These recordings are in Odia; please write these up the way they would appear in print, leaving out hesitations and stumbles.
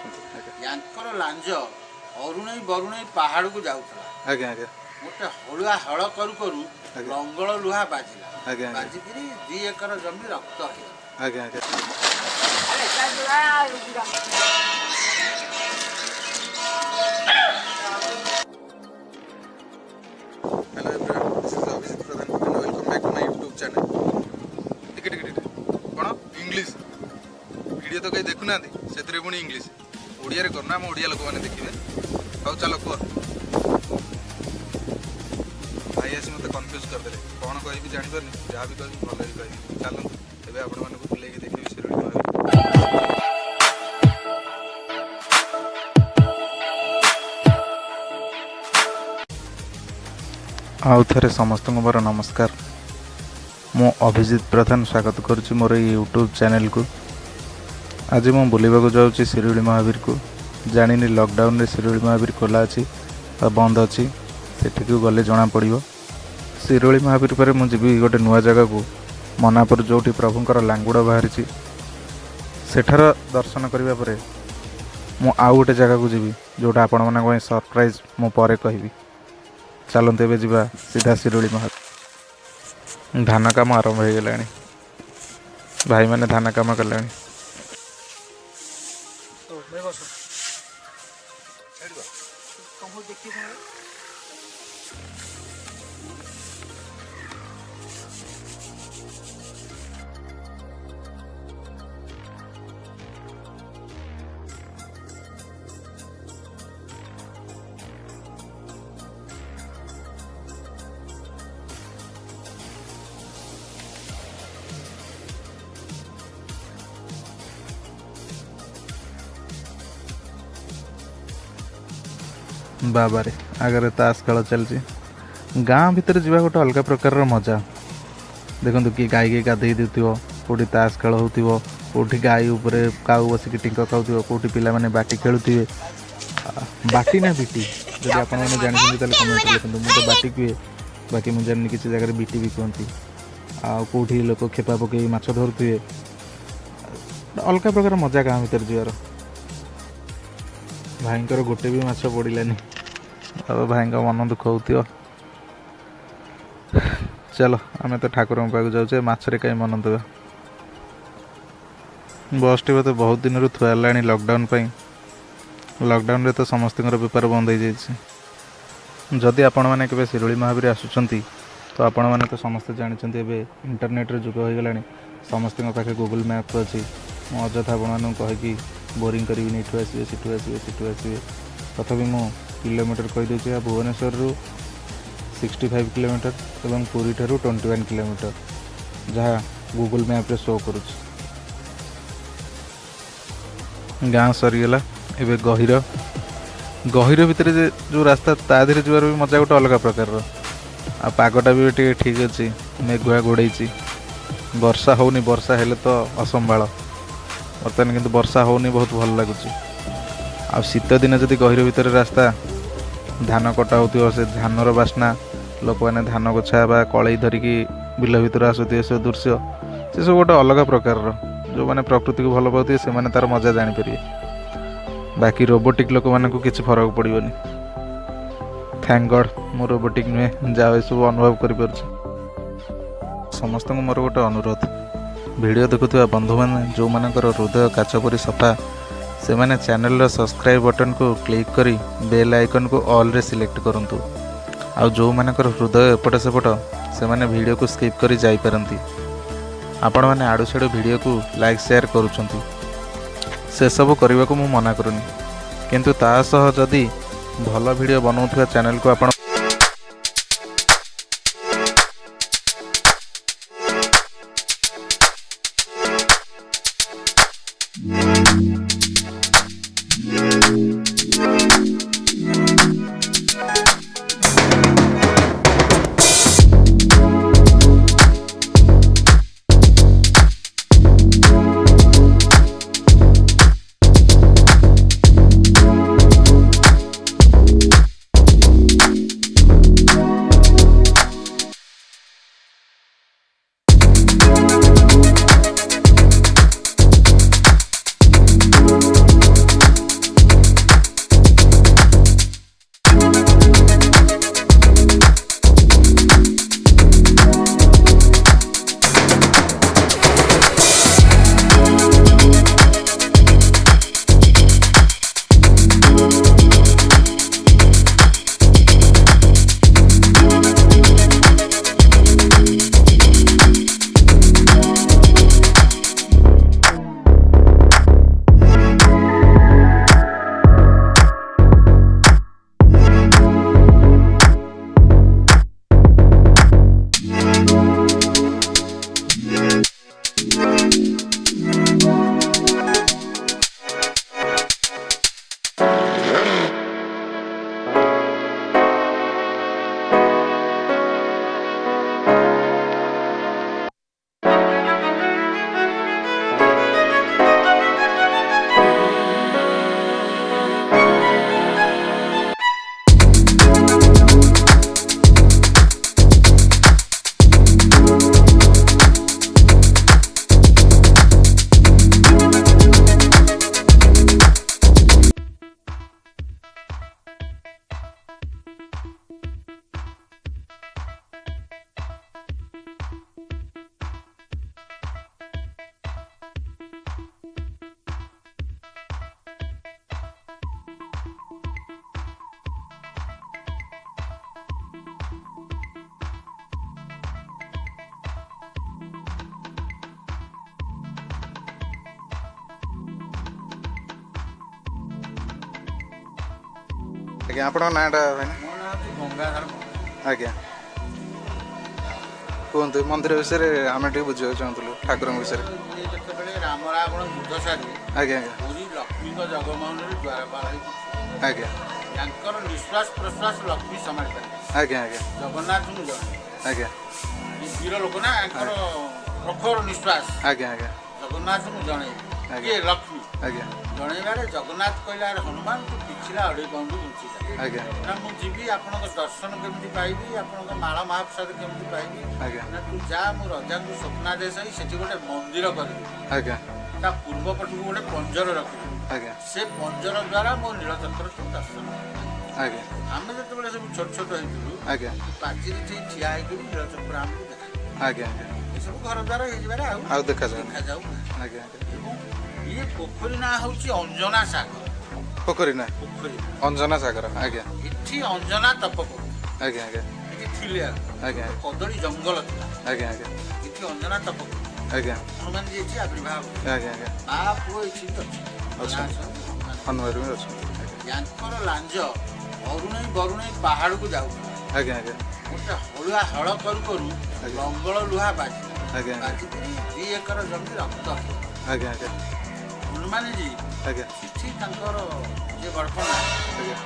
ୟାଙ୍କର ଲାଞ୍ଜ ଅରୁଣେଇ ବରୁଣେଇ ପାହାଡ଼କୁ ଯାଉଥିଲା। ଆଜ୍ଞା ଆଜ୍ଞା। ଗୋଟେ ହଳୁଆ ହଳ କରୁ କରୁ ଲଙ୍ଗଳ ଲୁହା ବାଜିଲା। ଆଜ୍ଞା ବାଜିକିରି 2 ଏକର ଜମି ରକ୍ତ ହେଇଗଲା। ଆଜ୍ଞା ଆଜ୍ଞା। Hello everyone, this is Abhijit Pradhan and welcome back to my YouTube channel. ଟିକେ କ'ଣ ଇଂଲିଶ ଭିଡ଼ିଓ ତ କେହି ଦେଖୁନାହାନ୍ତି, ସେଥିରେ ପୁଣି ଇଂଲିଶ। ଓଡ଼ିଆରେ କରୁନା, ଆମ ଓଡ଼ିଆ ଲୋକମାନେ ଦେଖିବେ। ହଉ ଚାଲ କୁହ। ଭାଇ ଆସି ମୋତେ କନଫ୍ୟୁଜ୍ କରିଦେଲେ, କ'ଣ କହିବି ଜାଣିପାରୁନି। ଯାହା ବି କହିବି ଭଲ ବି କହିବି। ଚାଲନ୍ତୁ ଏବେ ଆପଣମାନଙ୍କୁ ବୁଲେଇକି ଦେଖିବି ଶିରୁଳି ମହାବୀର। ଆଉ ଥରେ ସମସ୍ତଙ୍କୁ ମୋର ନମସ୍କାର। ମୁଁ ଅଭିଜିତ ପ୍ରଧାନ ସ୍ୱାଗତ କରୁଛି ମୋର ଏଇ ୟୁଟ୍ୟୁବ୍ ଚ୍ୟାନେଲକୁ। ଆଜି ମୁଁ ବୁଲିବାକୁ ଯାଉଛି ଶିରୁଳି ମହାବୀରକୁ। ଜାଣିନି ଲକଡାଉନରେ ଶିରୁଳି ମହାବୀର ଖୋଲା ଅଛି ବା ବନ୍ଦ ଅଛି, ସେଠିକୁ ଗଲେ ଜଣାପଡ଼ିବ। ଶିରୁଳି ମହାବୀର ପରେ ମୁଁ ଯିବି ଗୋଟେ ନୂଆ ଜାଗାକୁ, ମନାପୁର, ଯେଉଁଠି ପ୍ରଭୁଙ୍କର ଲାଙ୍ଗୁଡ଼ ବାହାରିଛି। ସେଠାର ଦର୍ଶନ କରିବା ପରେ ମୁଁ ଆଉ ଗୋଟେ ଜାଗାକୁ ଯିବି, ଯେଉଁଟା ଆପଣମାନଙ୍କ ପାଇଁ ସରପ୍ରାଇଜ୍ ମୁଁ ପରେ କହିବି। ଚାଲନ୍ତୁ ଏବେ ଯିବା ସିଧା ଶିରୁଳି ମହାବୀର। ଧାନ କାମ ଆରମ୍ଭ ହୋଇଗଲାଣି, ଭାଇମାନେ ଧାନ କାମ କଲେଣି। ବାବାରେ ଆଗରେ ତାସ ଖେଳ ଚାଲିଛି। ଗାଁ ଭିତରେ ଯିବା ଗୋଟେ ଅଲଗା ପ୍ରକାରର ମଜା। ଦେଖନ୍ତୁ କିଏ ଗାଈକି ଗାଧେଇ ଦେଉଥିବ, କେଉଁଠି ତାସ ଖେଳ ହେଉଥିବ, କେଉଁଠି ଗାଈ ଉପରେ କାଉ ବସିକି ଟିଙ୍କ ଖାଉଥିବ, କେଉଁଠି ପିଲାମାନେ ବାଟି ଖେଳୁଥିବେ। ବାଟି ନା ବିଟି, ଯଦି ଆପଣମାନେ ଜାଣିଛନ୍ତି ତାହେଲେ କମେଣ୍ଟରେ ଲେଖନ୍ତୁ। ମୁଁ ତ ବାଟି କୁହେ, ବାକି ମୁଁ ଜାଣିନି କିଛି ଜାଗାରେ ବିଟି ବି କୁହନ୍ତି। ଆଉ କେଉଁଠି ଲୋକ ଖେପା ପକେଇ ମାଛ ଧରୁଥିବେ। ଅଲଗା ପ୍ରକାର ମଜା ଗାଁ ଭିତରେ ଯିବାର। ଭାଇଙ୍କର ଗୋଟେ ବି ମାଛ ପଡ଼ିଲାନି, ଆଉ ଭାଇଙ୍କ ମନ ଦୁଃଖ ହେଉଥିବ। ଚାଲ ଆମେ ତ ଠାକୁରଙ୍କ ପାଖକୁ ଯାଉଛେ, ମାଛରେ କାହିଁ ମନ ଦେବା। ବସ୍ଟି ବୋଧେ ବହୁତ ଦିନରୁ ଥୁଆ ହେଲାଣି ଲକଡାଉନ୍ ପାଇଁ। ଲକଡାଉନରେ ତ ସମସ୍ତଙ୍କର ବେପାର ବନ୍ଦ ହୋଇଯାଇଛି। ଯଦି ଆପଣମାନେ କେବେ ଶିରୁଳି ମହାବୀର ଆସୁଛନ୍ତି ତ ଆପଣମାନେ ତ ସମସ୍ତେ ଜାଣିଛନ୍ତି ଏବେ ଇଣ୍ଟରନେଟ୍ର ଯୁଗ ହୋଇଗଲାଣି। ସମସ୍ତଙ୍କ ପାଖେ ଗୁଗୁଲ୍ ମ୍ୟାପ୍ ଅଛି। ମୁଁ ଅଯଥା ଆପଣମାନଙ୍କୁ କହିକି ବୋରିଂ କରିବିନି, ଏଠୁ ଆସିବେ ସେଠୁ ଆସିବେ ସେଠୁ ଆସିବେ। ତଥାପି ମୁଁ କିଲୋମିଟର କହିଦେଉଛି। ଭୁବନେଶ୍ୱରରୁ 65 କିଲୋମିଟର ଏବଂ ପୁରୀଠାରୁ 21 କିଲୋମିଟର, ଯାହା ଗୁଗୁଲ୍ ମ୍ୟାପ୍ରେ ଶୋ କରୁଛି। ଗାଁ ସରିଗଲା, ଏବେ ଗହିର ଭିତରେ ଯେଉଁ ରାସ୍ତା, ତା ଦେହରେ ଯିବାର ବି ମଜା ଗୋଟେ ଅଲଗା ପ୍ରକାରର। ଆଉ ପାଗଟା ବି ଟିକେ ଠିକ୍ ଅଛି, ମେଘୁଆ ଘୋଡ଼େଇଛି। ବର୍ଷା ହେଉନି, ବର୍ଷା ହେଲେ ତ ଅସମ୍ଭାଳ। ବର୍ତ୍ତମାନ କିନ୍ତୁ ବର୍ଷା ହେଉନି, ବହୁତ ଭଲ ଲାଗୁଛି। ଆଉ ଶୀତ ଦିନେ ଯଦି ଗହିର ଭିତରେ ରାସ୍ତା, ଧାନ କଟା ହେଉଥିବ, ସେ ଧାନର ବାସ୍ନା, ଲୋକମାନେ ଧାନ ଗୋଛା ବା କଳେଇ ଧରିକି ବିଲ ଭିତରୁ ଆସୁଥିବେ, ସେ ଦୃଶ୍ୟ ସେସବୁ ଗୋଟେ ଅଲଗା ପ୍ରକାରର। ଯେଉଁମାନେ ପ୍ରକୃତିକୁ ଭଲ ପାଉଥିବେ ସେମାନେ ତା'ର ମଜା ଜାଣିପାରିବେ। ବାକି ରୋବୋଟିକ୍ ଲୋକମାନଙ୍କୁ କିଛି ଫରକ ପଡ଼ିବନି। ଥ୍ୟାଙ୍କ ଗଡ଼୍ ମୁଁ ରୋବୋଟିକ୍ ନୁହେଁ, ଯାହା ଏସବୁ ଅନୁଭବ କରିପାରୁଛି। ସମସ୍ତଙ୍କୁ ମୋର ଗୋଟେ ଅନୁରୋଧ, ଭିଡ଼ିଓ ଦେଖୁଥିବା ବନ୍ଧୁମାନେ ଯେଉଁମାନଙ୍କର ହୃଦୟ କାଚ ପରି ସଫା, ସେମାନେ ଚ୍ୟାନେଲର ସବସ୍କ୍ରାଇବ୍ ବଟନ୍କୁ କ୍ଲିକ୍ କରି ବେଲ୍ ଆଇକନ୍କୁ ଅଲ୍ରେ ସିଲେକ୍ଟ କରନ୍ତୁ। ଆଉ ଯେଉଁମାନଙ୍କର ହୃଦୟ ଏପଟ ସେପଟ, ସେମାନେ ଭିଡ଼ିଓକୁ ସ୍କିପ୍ କରି ଯାଇପାରନ୍ତି। ଆପଣମାନେ ଆଡ଼ୁ ସାଡ଼ୁ ଭିଡ଼ିଓକୁ ଲାଇକ୍ ସେୟାର କରୁଛନ୍ତି, ସେସବୁ କରିବାକୁ ମୁଁ ମନା କରୁନି। କିନ୍ତୁ ତା ସହ ଯଦି ଭଲ ଭିଡ଼ିଓ ବନାଉଥିବା ଚ୍ୟାନେଲକୁ ଆପଣ ଆଜ୍ଞା ଆପଣଙ୍କ ନାଁଟା ଭାଇନା? ମୋ ନାଁ ହେଉଛି ଗଙ୍ଗାଧର। ଆଜ୍ଞା କୁହନ୍ତୁ ମନ୍ଦିର ବିଷୟରେ ଆମେ ଟିକେ ବୁଝିବାକୁ ଚାହୁଁଥିଲୁ ଠାକୁରଙ୍କ ବିଷୟରେ। ଇଏ ଯେତେବେଳେ ରାମ ରାବଣ ଯୁଦ୍ଧ ସାରି ଆଜ୍ଞା ଆଜ୍ଞା ପୁରୀ ଲକ୍ଷ୍ମୀଙ୍କ ଜଗମୋହନରେ ଦ୍ୱାରପାଳ ହେଇଛି, ଆଜ୍ଞା ତାଙ୍କର ନିଶ୍ୱାସ ପ୍ରଶ୍ୱାସ ଲକ୍ଷ୍ମୀ ସମ୍ଭାଳି ପାରିବେ। ଆଜ୍ଞା ଆଜ୍ଞା ଜଗନ୍ନାଥଙ୍କୁ ଜଣେ ଆଜ୍ଞା ବୀର ଲୋକ ନା, ତାଙ୍କର ପ୍ରଖର ନିଶ୍ୱାସ ଆଜ୍ଞା ଆଜ୍ଞା ଜଗନ୍ନାଥଙ୍କୁ ଜଣେଇବେ। ଆଜ୍ଞା କିଏ? ଲକ୍ଷ୍ମୀ। ଆଜ୍ଞା ଜଣେଇବାରେ ଜଗନ୍ନାଥ କହିଲା, ଆରେ ହନୁମାନ ତୁ ପିଛିଲା 2.5 ପାଉଣ୍ଡ ଘୁଞ୍ଚିଲା ଆଜ୍ଞା ନା, ମୁଁ ଯିବି ଆପଣଙ୍କ ଦର୍ଶନ କେମିତି ପାଇବି, ଆପଣଙ୍କ ମାଳ ମହାପ୍ରସାଦ କେମିତି ପାଇବି? ଆଜ୍ଞା ନା ତୁ ଯା, ମୁଁ ରଜାଙ୍କୁ ସ୍ୱପ୍ନାଦେଶ ହେଇ ସେଠି ଗୋଟେ ମନ୍ଦିର କରିବି, ଆଜ୍ଞା ତା ପୂର୍ବ ପଟକୁ ଗୋଟେ ପଞ୍ଜର ରଖିବି, ଆଜ୍ଞା ସେ ପଞ୍ଜର ଦ୍ୱାରା ମୋ ନୀଳଚକ୍ର ତୁ ଦର୍ଶନ କରିବି। ଆଜ୍ଞା ଆମେ ଯେତେବେଳେ ସବୁ ଛୋଟ ଛୋଟ ହେଇଥିଲୁ, ଆଜ୍ଞା ପାଚିରି ଠିଆ ହେଇକିରି ନୀଳଚକ୍ର ଆମକୁ ଦେଖା, ଆଜ୍ଞା ଆଜ୍ଞା ଏସବୁ ଘର ଦ୍ୱାରା ହେଇଯିବାରେ ଆଉ ଦେଖାଯାଉ ଦେଖାଯାଉ। ଆଜ୍ଞା ଏବଂ ଇଏ ପୋଖରୀ ନାଁ ହେଉଛି ଅଞ୍ଜନା ସାଗର। ପୋଖରୀ ନା ପୋଖରୀ ଅଞ୍ଜନା ସାଗର। ଆଜ୍ଞା ଏଠି ଅଞ୍ଜନା ତପ କରୁଥିଲେ, ଆଜ୍ଞା ଆଜ୍ଞା ଏଠି ଥିଲେ ଆଜ୍ଞା କଦଳୀ ଜଙ୍ଗଲ ଥିଲା, ଆଜ୍ଞା ଆଜ୍ଞା ଏଠି ଅଞ୍ଜନା ତପ କରୁଥିଲେ। ଆଜ୍ଞା ହନୁମାନଜୀ ଏଠି ଆବିର୍ଭାବ କଲେ। ଆଜ୍ଞା ଆଜ୍ଞା ମା ପୁଅ ଏଠି ବି ଅଛନ୍ତି ହନୁମାନ ବି ଅଛନ୍ତି। ୟାଙ୍କର ଲାଞ୍ଜ ଅରୁଣେଇ ବରୁଣେଇ ପାହାଡ଼କୁ ଯାଉଥିଲା। ଆଜ୍ଞା ଆଜ୍ଞା ଗୋଟେ ହଳ କରୁ କରୁ ଲଙ୍ଗଳ ଲୁହା ବାଜିଲା, ଆଜ୍ଞା ବାଜିକିରି 2 ଏକର ଜମି ରକ୍ତ ହେଲା। ଆଜ୍ଞା ଆଜ୍ଞା ହନୁମାନଜୀ ଆଜ୍ଞା ସେଠି ତାଙ୍କର ଯିଏ ବଡ଼ପଣ୍ଡା ଆଜ୍ଞା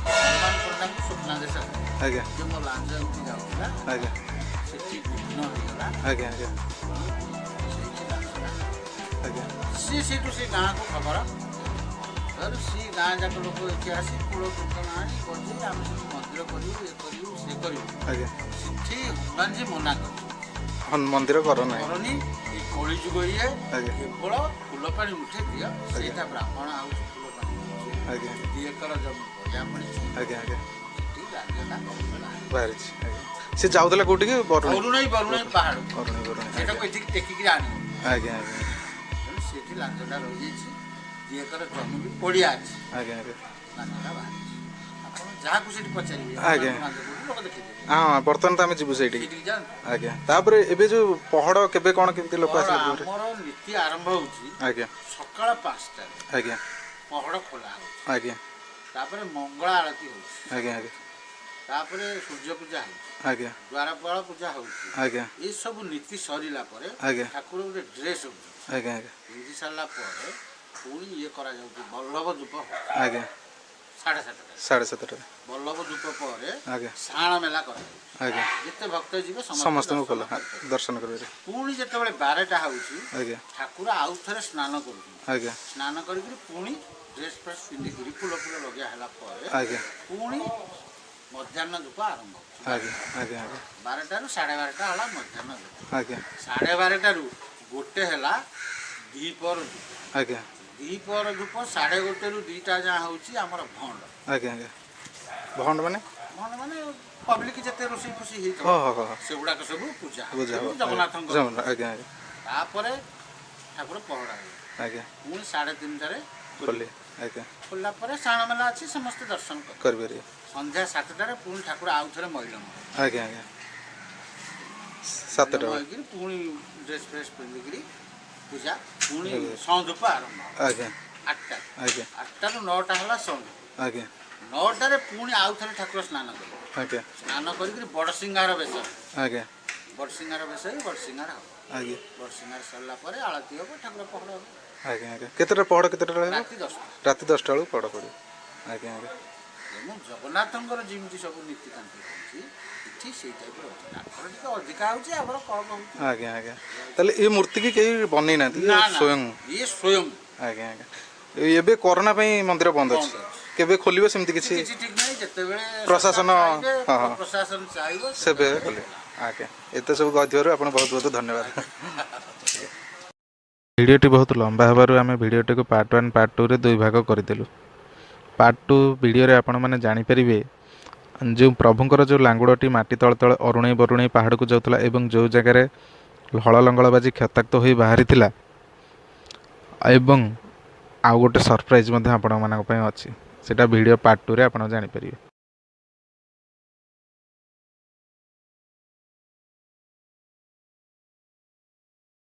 ହନୁମାନ ପଣ୍ଡାଙ୍କୁ ସ୍ୱପ୍ନାଦେଶ କଲେ ଆଜ୍ଞା ଯେ ମୋ ଲାଞ୍ଜ ଏମିତି ଯାଉଥିଲା, ଆଜ୍ଞା ସେଠି ବିଘ୍ନ ହେଇଗଲା, ଆଜ୍ଞା ଆଜ୍ଞା ସେଇଠି ଲାଞ୍ଜଟା। ଆଜ୍ଞା ସିଏ ସେଇଠୁ ସେ ଗାଁକୁ ଖବର ଧରୁ, ସିଏ ଗାଁ ଯାକ ଲୋକ ଏଠି ଆସି କୂଳ କୀର୍ତ୍ତନ ଆଣି ବଜେଇ ଆମେ ସବୁ ମନ୍ଦିର କରିବୁ, ଏ କରିବୁ, ସେ କରିବୁ। ଆଜ୍ଞା ସେଠି ହନୁମାନଜୀ ମନା କଲେ, ମନ୍ଦିର କର ନାହିଁ। କରନି, ଏ କଳିଯୁଗ ଇଏ, ଆଜ୍ଞା କେବଳ ଫୁଲ ପାଣି ଉଠେଇ ଦିଅ, ସେଇଟା ବ୍ରାହ୍ମଣ ଆଉଛି ଫୁଲ ପାଣି ଉଠେଇ। ଆଜ୍ଞା 2 ଏକର ଜମି ପରିବା ପଡ଼ିଛି, ଆଜ୍ଞା ଆଜ୍ଞା ସେଠି ଲାଞ୍ଜଟା କମିଗଲା। ବାହାରିଛି। ଆଜ୍ଞା ସେ ଯାଉଥିଲା କୋଉଠିକି? ଅରୁଣେଇ ବରୁଣେଇ ପାହାଡ଼, ବରୁଣେଇ ବରୁଣେଇ ସେଇଟାକୁ ଏଠିକି ଟେକିକିରି ଆଣିବ। ଆଜ୍ଞା ଆଜ୍ଞା ତେଣୁ ସେଠି ଲାଞ୍ଜଟା ରହିଯାଇଛି, 2 ଏକର ଜମି ବି ପଡ଼ିଆ ଅଛି, ଆଜ୍ଞା ଆଜ୍ଞା ଲାଞ୍ଜଟା ବାହାରିଛି। ଆପଣ ଯାହାକୁ ସେଠି ପଚାରିବେ ଆଜ୍ଞା ଲାଞ୍ଜ କୋଉଠି, ଲୋକ ଦେଖେଇଦେବେ। ହଁ ବର୍ତ୍ତମାନ ତ ଆମେ ଯିବୁ ସେଇଠିକି। ସେଇଠିକି ଯାଆନ୍ତୁ। ଆଜ୍ଞା ତାପରେ ଏବେ ଯୋଉ ପହଡ଼ କେବେ କ'ଣ କେମିତି ଲୋକ ପହଡ଼ ଆସିଲେ ପରେ? ଆମର ନୀତି ଆରମ୍ଭ ହେଉଛି ଆଜ୍ଞା ସକାଳ 5ଟାରେ, ଆଜ୍ଞା ପହଡ଼ ଖୋଲା ହେଉଛି। ଆଜ୍ଞା ତାପରେ ମଙ୍ଗଳା ଆଳତି ହେଉଛି, ଆଜ୍ଞା ଆଜ୍ଞା ତାପରେ ସୂର୍ଯ୍ୟ ପୂଜା ହେଉଛି, ଆଜ୍ଞା ଦ୍ୱାରପାଳ ପୂଜା ହେଉଛି। ଆଜ୍ଞା ଏସବୁ ନୀତି ସରିଲା ପରେ ଆଜ୍ଞା ଠାକୁର ଗୋଟେ ଡ୍ରେସ୍ ହେଉଛି, ଆଜ୍ଞା ଆଜ୍ଞା ପିନ୍ଧି ସାରିଲା ପରେ ପୁଣି ଇଏ କରାଯାଉଛି ବଲ୍ଲଭ ଧୂପ ଆଜ୍ଞା 7:30ଟାରେ। 7:30 ବଲ୍ଲଭ ଧୂପ ପରେ ଆଜ୍ଞା ସାଣ ମେଲା କରାଯାଉଛି, ଆଜ୍ଞା ଯେତେ ଭକ୍ତ ଯିବେ ସମସ୍ତଙ୍କୁ ଦର୍ଶନ ଖୋଲା କରିପାରିବେ। ଦର୍ଶନ କରିବେ। ପୁଣି ଯେତେବେଳେ 12ଟା ହେଉଛି ଆଜ୍ଞା ଠାକୁର ଆଉ ଥରେ ସ୍ନାନ କରୁଛନ୍ତି, ଆଜ୍ଞା ସ୍ନାନ କରିକିରି ପୁଣି ଡ୍ରେସ୍ ଫ୍ରେସ୍ ପିନ୍ଧିକିରି ଫୁଲ ଲଗେଇବା ହେଲା ପରେ ଆଜ୍ଞା ପୁଣି ମଧ୍ୟାହ୍ନ ଧୂପ ଆରମ୍ଭ ହେଉଛି। ଆଜ୍ଞା ଆଜ୍ଞା ଆଜ୍ଞା 12ଟାରୁ 12:30 ହେଲା ମଧ୍ୟାହ୍ନ ଧୂପ, ଆଜ୍ଞା 12:30ଟାରୁ 1 ହେଲା ଦ୍ୱିପହର ଧୂପ, ଆଜ୍ଞା ଦ୍ୱିପହର ଧୂପ 1:30ରୁ 2ଟା ଯାଏଁ ହେଉଛି ଆମର ଭଣ୍ଡ। ଆଜ୍ଞା ଆଜ୍ଞା ଭଣ୍ଡ ମାନେ? ଭଣ୍ଡ ମାନେ ପବ୍ଲିକ୍ ଯେତେ ରୋଷେଇ ଫୋଷେଇ ହେଇଥିବ ହଁ ହଁ ହଁ ସେଗୁଡ଼ାକ ସବୁ ପୂଜା ହେବ, ବୁଝା ହବ। ଯେମିତି ଜଗନ୍ନାଥଙ୍କ। ଆଜ୍ଞା ଆଜ୍ଞା ତାପରେ ଠାକୁର ପହଡ଼ା ହେବେ, ଆଜ୍ଞା ପୁଣି 3:30ରେ ଖୋଲି ଆଜ୍ଞା ଖୋଲିଲା ପରେ ସାଣ ମେଲା ଅଛି, ସମସ୍ତେ ଦର୍ଶନ କରିବେ। କରିପାରିବେ। ସନ୍ଧ୍ୟା 7ଟାରେ ପୁଣି ଠାକୁର ଆଉ ଥରେ ମଇଲମ ଆଜ୍ଞା ଆଜ୍ଞା 7ଟା ବେଳେ ହେଇକିରି ପୁଣି ଡ୍ରେସ୍ ଫ୍ରେସ୍ ପିନ୍ଧିକିରି ପୂଜା, ପୁଣି ଆଜ୍ଞା ସନ୍ଧୂପ ଆରମ୍ଭ ହେବ ଆଜ୍ଞା 8ଟା। ଆଜ୍ଞା 8ଟାରୁ 9ଟା ହେଲା ସନ୍ଧୂପ। ଆଜ୍ଞା 9ଟାରେ ପୁଣି ଆଉ ଥରେ ଠାକୁର ସ୍ନାନ କରିବେ, ଆଜ୍ଞା ସ୍ନାନ କରିକିରି ବଡ଼ସିଂହାର ବେଶ, ଆଜ୍ଞା ବଡ଼ସିଂହାର ବେଶ ହେଇ ବଡ଼ସିଂହାର ହେବ। ଆଜ୍ଞା ବଡ଼ସିଂହାର ସରିଲା ପରେ ଆଳତି ହେବ, ଠାକୁର ପହଡ଼ ହେବ। ଆଜ୍ଞା ଆଜ୍ଞା କେତେଟା ପହଡ଼ କେତେଟା ରହିବ? ରାତି 10ଟା। ରାତି 10ଟା ବେଳକୁ ପହଡ଼ ପଡ଼ିବ। ଆଜ୍ଞା ଆଜ୍ଞା ତେଣୁ ଜଗନ୍ନାଥଙ୍କର ଯେମିତି ସବୁ ନୀତିକାନ୍ତି ହେଉଛି ଏଠି ସେଇ ଟାଇପ୍ର ଅଛି, ତାଙ୍କର ଟିକେ ଅଧିକା ହେଉଛି, ଆମର କମ୍ ହେଉଛି। ଆଜ୍ଞା ଆଜ୍ଞା ତାହେଲେ ଏ ମୂର୍ତ୍ତି କି କେହି ବନେଇ ନାହାନ୍ତି, ନା ନା ସ୍ୱୟଂ? ଇଏ ସ୍ୱୟଂ। ଆଜ୍ଞା ଆଜ୍ଞା ଏବେ କରୋନା ପାଇଁ ମନ୍ଦିର ବନ୍ଦ ଅଛି, କେବେ ଖୋଲିବ ସେମିତି କିଛି? କିଛି ଠିକ୍ ନାହିଁ, ଯେତେବେଳେ ପ୍ରଶାସନ ଚାହିଁବେ, ହଁ ହଁ ପ୍ରଶାସନ ଚାହିଁବ ସେବେ ସେତେବେଳେ ଖୋଲିବ। ଆଜ୍ଞା ଏତେ ସବୁ କହିଥିବାରୁ ଆପଣ ବହୁତ ବହୁତ ଧନ୍ୟବାଦ। ଭିଡ଼ିଓଟି ବହୁତ ଲମ୍ବା ହେବାରୁ ଆମେ ଭିଡ଼ିଓଟିକୁ ପାର୍ଟ 1 ପାର୍ଟ 2ରେ 2 ଭାଗ କରିଦେଲୁ। ପାର୍ଟ 2 ଭିଡ଼ିଓରେ ଆପଣମାନେ ଜାଣିପାରିବେ ଯେଉଁ ପ୍ରଭୁଙ୍କର ଯେଉଁ ଲାଙ୍ଗୁଡ଼ଟି ମାଟି ତଳେ ତଳେ ଅରୁଣେଇ ବରୁଣେଇ ପାହାଡ଼କୁ ଯାଉଥିଲା ଏବଂ ଯେଉଁ ଜାଗାରେ ହଳ ଲଙ୍ଗଳ ବାଜି କ୍ଷତାକ୍ତ ହୋଇ ବାହାରିଥିଲା, ଏବଂ ଆଉ ଗୋଟେ ସରପ୍ରାଇଜ୍ ମଧ୍ୟ ଆପଣମାନଙ୍କ ପାଇଁ ଅଛି, ସେଇଟା ଭିଡ଼ିଓ ପାର୍ଟ 2ରେ ଆପଣ ଜାଣିପାରିବେ।